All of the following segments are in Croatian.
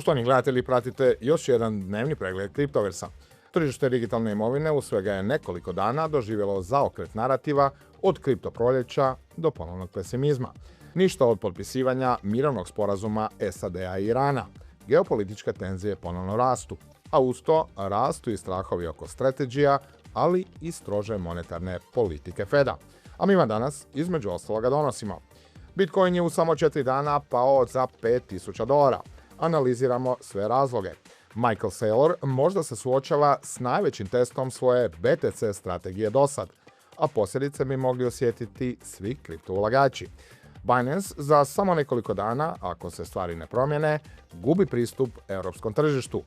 Poštovani gledatelji, pratite još jedan dnevni pregled kriptoversa. Tržište digitalne imovine u svega je nekoliko dana doživjelo zaokret narativa od kripto proljeća do ponovnog pesimizma. Ništa od potpisivanja mirovnog sporazuma SAD-a i Irana. Geopolitičke tenzije ponovno rastu, a uz to rastu i strahovi oko strategija, ali i strože monetarne politike Feda. A mi vam danas, između ostaloga, donosimo. Bitcoin je u samo 4 dana pao za $5.000. Analiziramo sve razloge. Michael Saylor možda se suočava s najvećim testom svoje BTC strategije dosad, a posljedice bi mogli osjetiti svi kriptoulagači. Binance za samo nekoliko dana, ako se stvari ne promjene, gubi pristup europskom tržištu.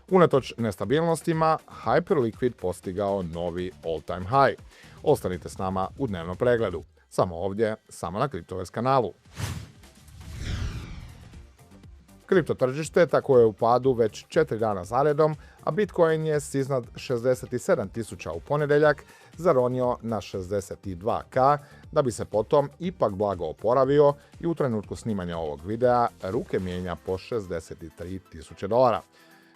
Unatoč nestabilnostima, Hyperliquid postigao novi all-time high. Ostanite s nama u dnevnom pregledu. Samo ovdje, samo na Kriptovers kanalu. Kripto tržište tako je u padu već 4 dana zaredom, a Bitcoin je s iznad 67.000 u ponedjeljak zaronio na 62K, da bi se potom ipak blago oporavio i u trenutku snimanja ovog videa ruke mijenja po $63.000.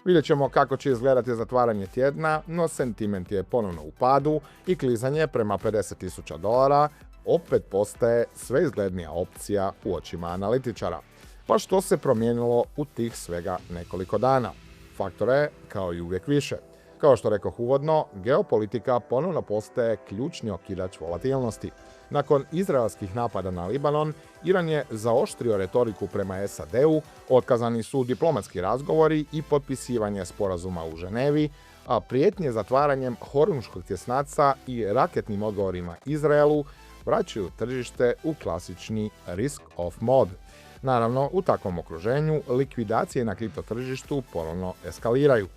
Vidjet ćemo kako će izgledati zatvaranje tjedna, no sentiment je ponovno u padu i klizanje prema $50.000 opet postaje sve izglednija opcija u očima analitičara. Pa što se promijenilo u tih svega nekoliko dana? Faktora je kao i uvijek više. Kao što rekoh uvodno, geopolitika ponovno postaje ključni okidač volatilnosti. Nakon izraelskih napada na Libanon, Iran je zaoštrio retoriku prema SAD-u, otkazani su diplomatski razgovori i potpisivanje sporazuma u Ženevi, a prijetnje zatvaranjem Hormuzskog tjesnaca i raketnim odgovorima Izraelu vraćaju tržište u klasični risk-off mod. Naravno, u takvom okruženju likvidacije na kripto tržištu ponovno eskaliraju.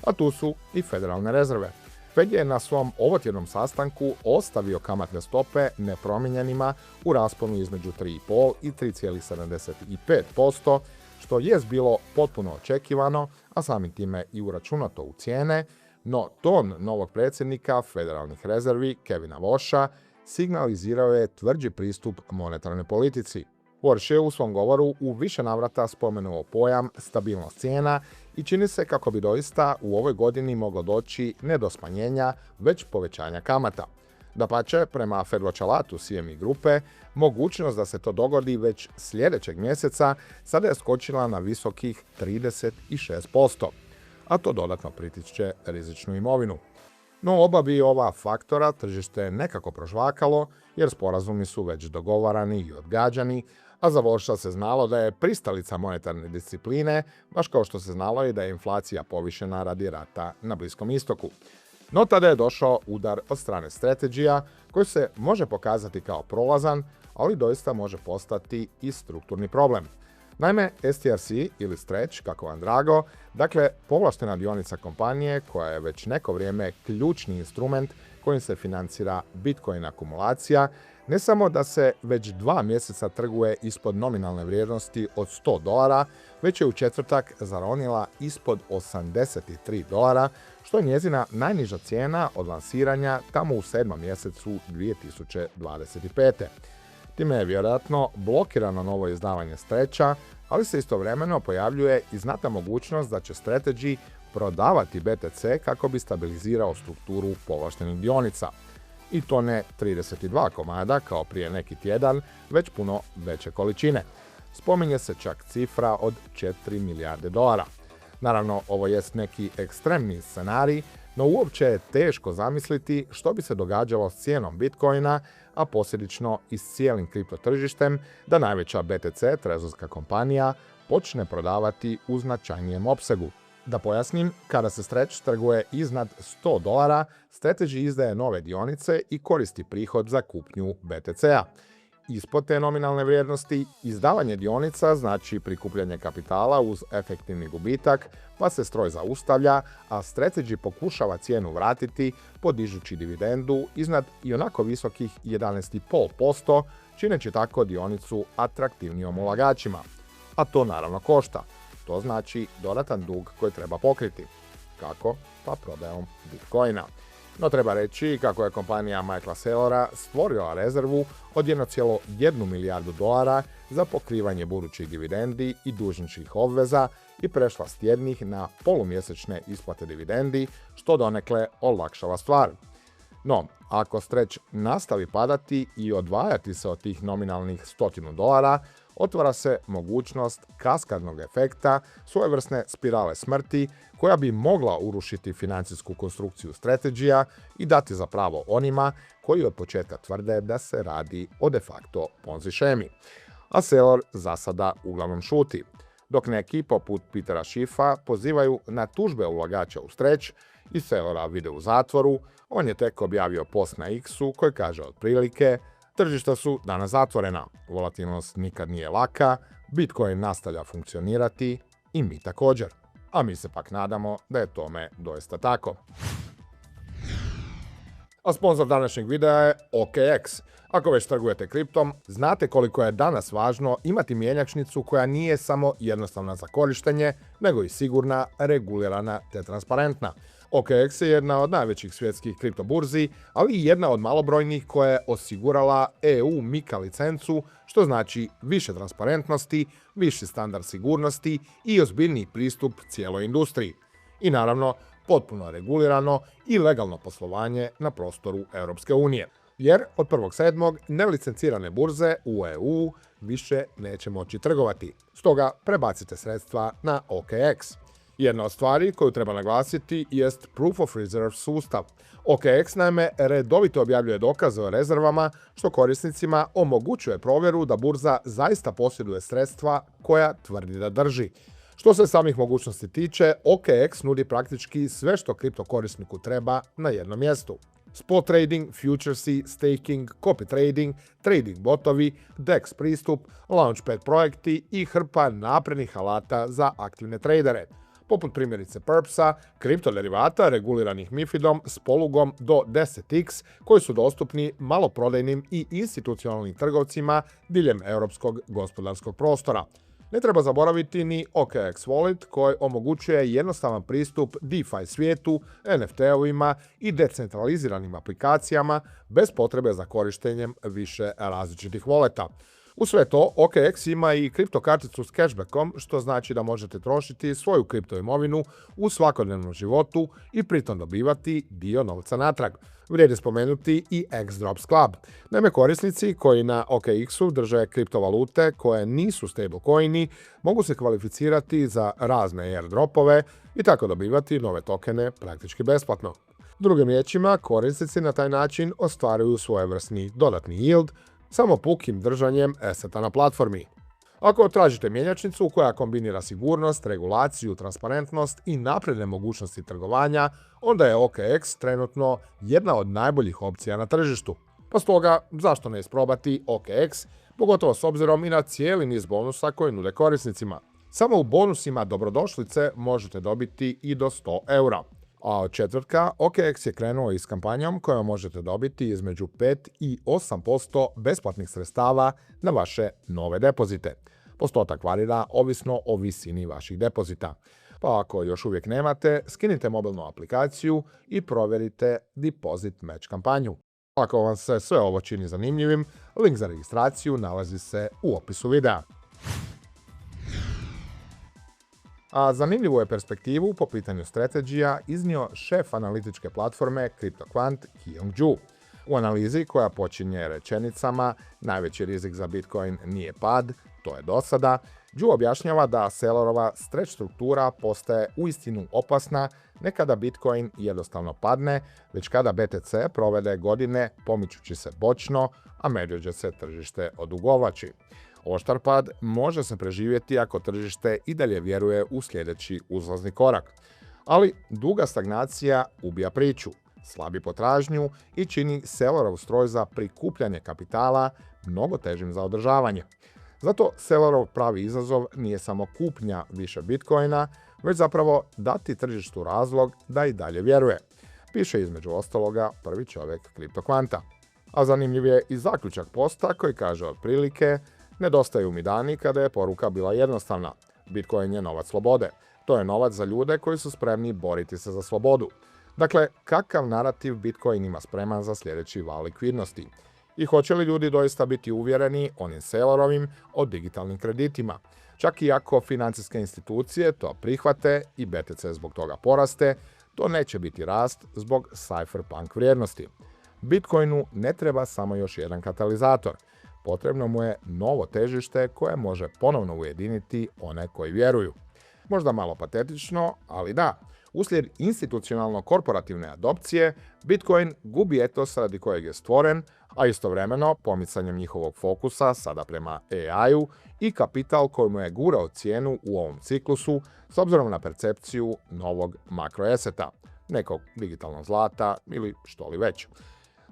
A tu su i federalne rezerve. Fed je na svom ovotjednom sastanku ostavio kamatne stope nepromijenjenima u rasponu između 3,5 i 3,75%, što jest bilo potpuno očekivano, a samim time i uračunato u cijene, no ton novog predsjednika federalnih rezervi Kevina Washa signalizirao je tvrđi pristup monetarnoj politici. Warsh je u svom govoru u više navrata spomenuo pojam stabilnost cijena i čini se kako bi doista u ovoj godini moglo doći ne do smanjenja, već povećanja kamata. Dapače, prema Fed alatu CME grupe, mogućnost da se to dogodi već sljedećeg mjeseca sada je skočila na visokih 36%, a to dodatno pritišće rizičnu imovinu. No oba bi ova faktora tržište nekako prožvakalo, jer sporazumi su već dogovarani i odgađani, a za Washa se znalo da je pristalica monetarne discipline, baš kao što se znalo i da je inflacija povišena radi rata na Bliskom istoku. No tada je došao udar od strane strategija, koji se može pokazati kao prolazan, ali doista može postati i strukturni problem. Naime, STRC ili Stretch, kako vam drago, dakle povlaštena dionica kompanije koja je već neko vrijeme ključni instrument kojim se financira Bitcoin akumulacija, ne samo da se već 2 mjeseca trguje ispod nominalne vrijednosti od $100, već je u četvrtak zaronila ispod $83, što je njezina najniža cijena od lansiranja tamo u 7. mjesecu 2025. Time je vjerojatno blokirano novo izdavanje Stretcha, ali se istovremeno pojavljuje i znatna mogućnost da će Strategy prodavati BTC kako bi stabilizirao strukturu povlaštenih dionica. I to ne 32 komada kao prije neki tjedan, već puno veće količine. Spominje se čak cifra od $4 milijarde. Naravno, ovo jest neki ekstremni scenarij, no uopće je teško zamisliti što bi se događalo s cijenom Bitcoina, a posljedično i s cijelim kripto tržištem, da najveća BTC trezorska kompanija počne prodavati u značajnijem opsegu. Da pojasnim, kada se Stretch trguje iznad $100, Strategy izdaje nove dionice i koristi prihod za kupnju BTC-a. Ispod te nominalne vrijednosti, izdavanje dionica znači prikupljanje kapitala uz efektivni gubitak, pa se stroj zaustavlja, a Strategy pokušava cijenu vratiti podižući dividendu iznad ionako visokih 11,5%, čineći tako dionicu atraktivnijom ulagačima. A to naravno košta. To znači dodatan dug koji treba pokriti. Kako? Pa prodajom Bitcoina. No treba reći kako je kompanija Michaela Saylora stvorila rezervu od $1,1 milijardu za pokrivanje budućih dividendi i dužničkih obveza i prešla s tjednih na polumjesečne isplate dividendi, što donekle olakšava stvar. No, ako Stretch nastavi padati i odvajati se od tih nominalnih $100, otvara se mogućnost kaskadnog efekta, svojevrsne spirale smrti, koja bi mogla urušiti financijsku konstrukciju Strategija i dati za pravo onima koji od početka tvrde da se radi o de facto Ponzi šemi. A Saylor za sada uglavnom šuti, dok neki, poput Petera Schiffa, pozivaju na tužbe ulagača u Stretch i Saylora vide u zatvoru. On je tek objavio post na X-u koji kaže otprilike: tržišta su danas zatvorena, volatilnost nikad nije laka, Bitcoin nastavlja funkcionirati i mi također. A mi se pak nadamo da je tome doista tako. A sponzor današnjeg videa je OKX. Ako već trgujete kriptom, znate koliko je danas važno imati mjenjačnicu koja nije samo jednostavna za korištenje, nego i sigurna, regulirana te transparentna. OKX je jedna od najvećih svjetskih kriptoburzi, ali i jedna od malobrojnih koja je osigurala EU MiCA licencu, što znači više transparentnosti, viši standard sigurnosti i ozbiljniji pristup cijeloj industriji. I naravno, potpuno regulirano i legalno poslovanje na prostoru Europske unije. Jer od 1.7. nelicencirane burze u EU više neće moći trgovati. Stoga prebacite sredstva na OKX. Jedna od stvari koju treba naglasiti jest Proof of Reserve sustav. OKX naime redovito objavljuje dokaze o rezervama, što korisnicima omogućuje provjeru da burza zaista posjeduje sredstva koja tvrdi da drži. Što se samih mogućnosti tiče, OKX nudi praktički sve što kripto korisniku treba na jednom mjestu. Spot trading, futuresi, staking, copy trading, trading botovi, DEX pristup, launchpad projekti i hrpa naprednih alata za aktivne tradere, poput primjerice Perpsa, kriptoderivata reguliranih MiFID-om s polugom do 10x koji su dostupni maloprodajnim i institucionalnim trgovcima diljem europskog gospodarskog prostora. Ne treba zaboraviti ni OKX Wallet koji omogućuje jednostavan pristup DeFi svijetu, NFT-ovima i decentraliziranim aplikacijama bez potrebe za korištenjem više različitih walleta. U sve to, OKX ima i kriptokarticu s cashbackom, što znači da možete trošiti svoju kriptoimovinu u svakodnevnom životu i pritom dobivati dio novca natrag. Vrijedi spomenuti i X-Drops Club. Naime, korisnici koji na OKX-u drže kriptovalute koje nisu stablecoini mogu se kvalificirati za razne airdropove i tako dobivati nove tokene praktički besplatno. Drugim riječima, korisnici na taj način ostvaruju svojevrsni dodatni yield samo pukim držanjem aseta na platformi. Ako tražite mjenjačnicu koja kombinira sigurnost, regulaciju, transparentnost i napredne mogućnosti trgovanja, onda je OKX trenutno jedna od najboljih opcija na tržištu. Pa stoga, zašto ne isprobati OKX, pogotovo s obzirom i na cijeli niz bonusa koje nude korisnicima. Samo u bonusima dobrodošlice možete dobiti i do 100 eura. A od četvrtka OKX je krenuo i s kampanjom kojom možete dobiti između 5 i 8% besplatnih sredstava na vaše nove depozite. Postotak varira ovisno o visini vaših depozita. Pa ako još uvijek nemate, skinite mobilnu aplikaciju i provjerite Deposit Match kampanju. Ako vam se sve ovo čini zanimljivim, link za registraciju nalazi se u opisu videa. A zanimljivu je perspektivu po pitanju Strategija iznio šef analitičke platforme CryptoQuant Kyung Ju. U analizi koja počinje rečenicama najveći rizik za Bitcoin nije pad, to je dosada, Ju objašnjava da Saylorova Stretch struktura postaje uistinu opasna ne kada Bitcoin jednostavno padne, već kada BTC provede godine pomičući se bočno, a medvjeđe se tržište odugovlači. Oštar pad može se preživjeti ako tržište i dalje vjeruje u sljedeći uzlazni korak. Ali duga stagnacija ubija priču, slabi potražnju i čini Saylorov stroj za prikupljanje kapitala mnogo težim za održavanje. Zato Saylorov pravi izazov nije samo kupnja više Bitcoina, već zapravo dati tržištu razlog da i dalje vjeruje. Piše između ostaloga prvi čovjek CryptoQuanta. A zanimljiv je i zaključak posta koji kaže otprilike: nedostaju mi dani kada je poruka bila jednostavna. Bitcoin je novac slobode. To je novac za ljude koji su spremni boriti se za slobodu. Dakle, kakav narativ Bitcoin ima spreman za sljedeći val likvidnosti? I hoće li ljudi doista biti uvjereni onim Saylorovim o digitalnim kreditima? Čak i ako financijske institucije to prihvate i BTC zbog toga poraste, to neće biti rast zbog cypherpunk vrijednosti. Bitcoinu ne treba samo još jedan katalizator. Potrebno mu je novo težište koje može ponovno ujediniti one koji vjeruju. Možda malo patetično, ali da. Uslijed institucionalno-korporativne adopcije, Bitcoin gubi etos radi kojeg je stvoren, a istovremeno pomicanjem njihovog fokusa sada prema AI-u i kapital koji mu je gurao cijenu u ovom ciklusu s obzirom na percepciju novog makroeseta, nekog digitalnog zlata ili što li već.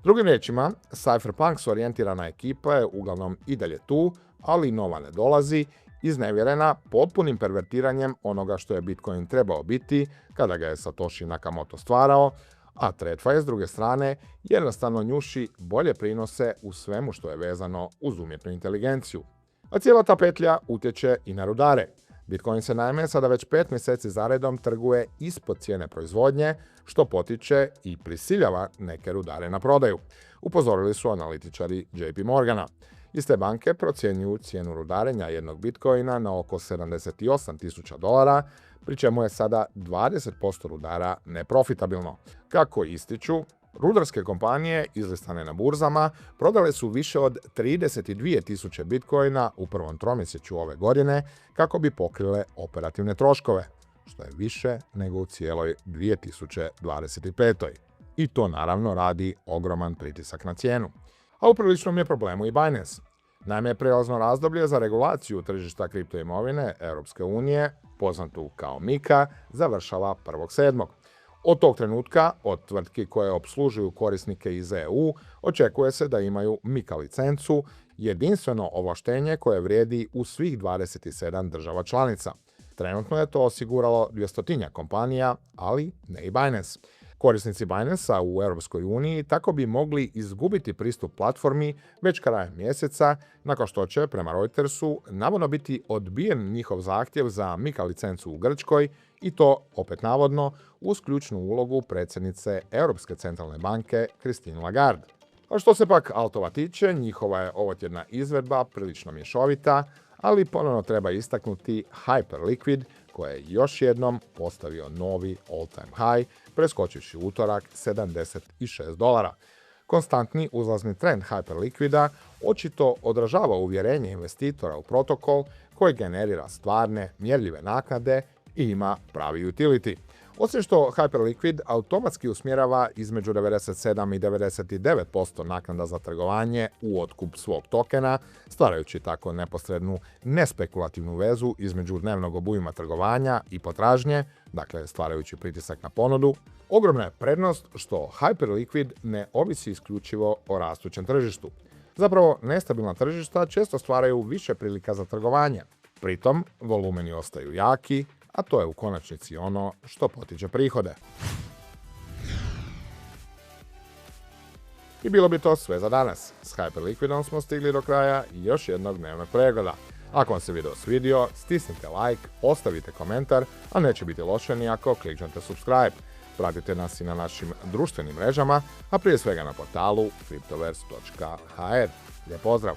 Drugim riječima, cypherpunks orijentirana ekipa je uglavnom i dalje tu, ali nova ne dolazi, iznevjerena potpunim pervertiranjem onoga što je Bitcoin trebao biti kada ga je Satoshi Nakamoto stvarao, a TradFi s druge strane jednostavno njuši bolje prinose u svemu što je vezano uz umjetnu inteligenciju. A cijela ta petlja utječe i na rudare. Bitcoin se naime sada već 5 mjeseci zaredom trguje ispod cijene proizvodnje, što potiče i prisiljava neke rudare na prodaju. Upozorili su analitičari JP Morgana. Iz te banke procjenjuju cijenu rudarenja jednog bitcoina na oko $78,000, pri čemu je sada 20% rudara neprofitabilno. Kako ističu, rudarske kompanije izlistane na burzama prodale su više od 32.000 bitcoina u prvom tromjesečju ove godine kako bi pokrile operativne troškove, što je više nego u cijeloj 2025. I to naravno radi ogroman pritisak na cijenu. A u priličnom je problemu i Binance. Naime, prijelazno razdoblje za regulaciju tržišta kriptoimovine Europske unije, poznatu kao MiCA, završava 1.7. Od tog trenutka, od tvrtki koje opslužuju korisnike iz EU, očekuje se da imaju MiCA licencu, jedinstveno ovlaštenje koje vrijedi u svih 27 država članica. Trenutno je to osiguralo 200 kompanija, ali ne i Binance. Korisnici Binance-a u Europskoj uniji tako bi mogli izgubiti pristup platformi već krajem mjeseca, nakon što će, prema Reutersu, navodno biti odbijen njihov zahtjev za MiCA licencu u Grčkoj i to, opet navodno, uz ključnu ulogu predsjednice Europske centralne banke Christine Lagarde. A što se pak altova tiče, njihova je ovotjedna izvedba prilično mješovita, ali ponovno treba istaknuti Hyperliquid, koji je još jednom postavio novi all-time high, preskočivši utorak $76. Konstantni uzlazni trend Hyperliquida očito odražava uvjerenje investitora u protokol koji generira stvarne, mjerljive naknade i ima pravi utility. Osim što Hyperliquid automatski usmjerava između 97 i 99% naknada za trgovanje u otkup svog tokena, stvarajući tako neposrednu nespekulativnu vezu između dnevnog obujma trgovanja i potražnje, dakle stvarajući pritisak na ponudu. Ogromna je prednost što Hyperliquid ne ovisi isključivo o rastućem tržištu. Zapravo, nestabilna tržišta često stvaraju više prilika za trgovanje. Pritom, volumeni ostaju jaki, a to je u konačnici ono što potiče prihode. I bilo bi to sve za danas. S Hyperliquidom smo stigli do kraja još jednog dnevnog pregleda. Ako vam se video svidio, stisnite like, ostavite komentar, a neće biti loše ni ako kliknete subscribe. Pratite nas i na našim društvenim mrežama, a prije svega na portalu cryptoverse.hr. Lijep pozdrav!